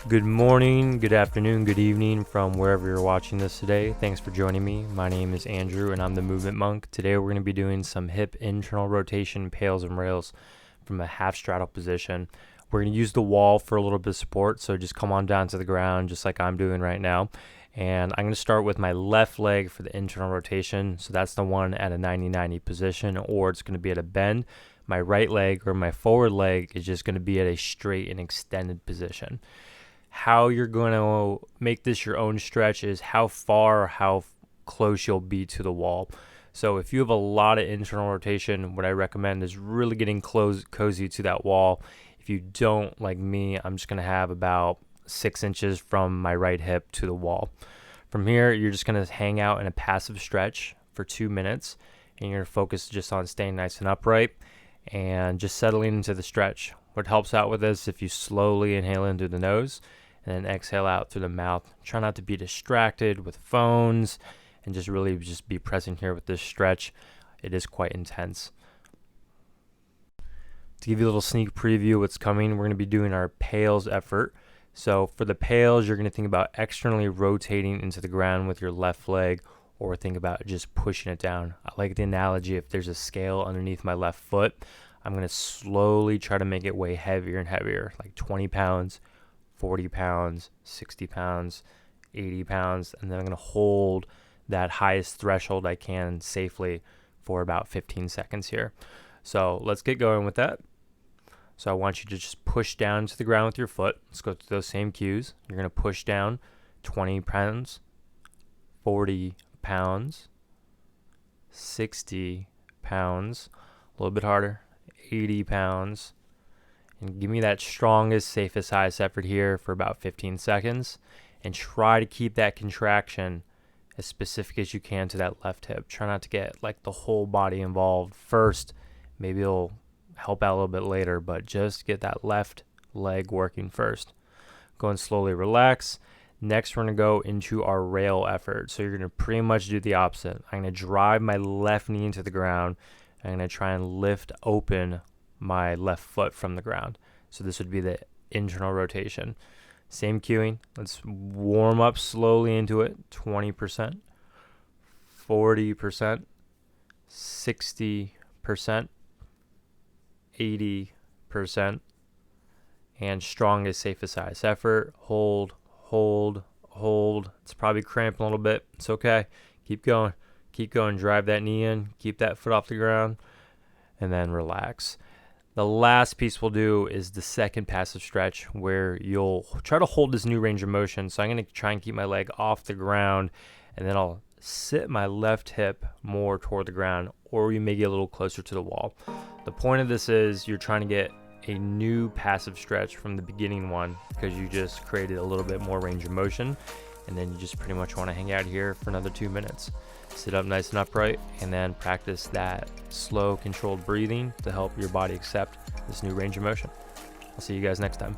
Good morning, good afternoon, good evening from wherever you're watching this today. Thanks for joining me. My name is Andrew and I'm the Movement Monk. Today we're going to be doing some hip internal rotation pails and rails from a half straddle position. We're going to use the wall for a little bit of support, so just come on down to the ground just like I'm doing right now. And I'm going to start with my left leg for the internal rotation. So that's the one at a 90-90 position, or it's going to be at a bend. My right leg or my forward leg is just going to be at a straight and extended position. How you're going to make this your own stretch is how far or how close you'll be to the wall. So if you have a lot of internal rotation, what I recommend is really getting cozy to that wall. If you don't, like me, I'm just going to have about 6 inches from my right hip to the wall. From here, you're just going to hang out in a passive stretch for 2 minutes, and you're going to focus just on staying nice and upright and just settling into the stretch. What helps out with this, if you slowly inhale in through the nose and then exhale out through the mouth. Try not to be distracted with phones and just really just be present here with this stretch. It is quite intense. To give you a little sneak preview of what's coming, we're going to be doing our pails effort. So for the pails, you're going to think about externally rotating into the ground with your left leg, or think about just pushing it down. I like the analogy, if there's a scale underneath my left foot, I'm going to slowly try to make it weigh heavier and heavier, like 20 pounds, 40 pounds, 60 pounds, 80 pounds, and then I'm going to hold that highest threshold I can safely for about 15 seconds here. So let's get going with that. So I want you to just push down to the ground with your foot. Let's go through those same cues. You're going to push down 20 pounds, 40 pounds, 60 pounds, a little bit harder, 80 pounds, and give me that strongest, safest, highest effort here for about 15 seconds, and try to keep that contraction as specific as you can to that left hip. Try not to get like the whole body involved first. Maybe it'll help out a little bit later, but just get that left leg working first. Go and slowly relax. Next, we're going to go into our rail effort. So you're going to pretty much do the opposite. I'm going to drive my left knee into the ground. I'm going to try and lift open my left foot from the ground. So this would be the internal rotation. Same cueing. Let's warm up slowly into it. 20%, 40%, 60%, 80%, and strongest, safest, highest effort. Hold, hold, hold. It's probably cramping a little bit. It's okay. Keep going. Keep going. Drive that knee in. Keep that foot off the ground. And then relax. The last piece we'll do is the second passive stretch, where you'll try to hold this new range of motion. So I'm going to try and keep my leg off the ground, and then I'll sit my left hip more toward the ground, or you may get a little closer to the wall. The point of this is you're trying to get a new passive stretch from the beginning one, because you just created a little bit more range of motion, and then you just pretty much want to hang out here for another 2 minutes. Sit up nice and upright, and then practice that slow, controlled breathing to help your body accept this new range of motion. I'll see you guys next time.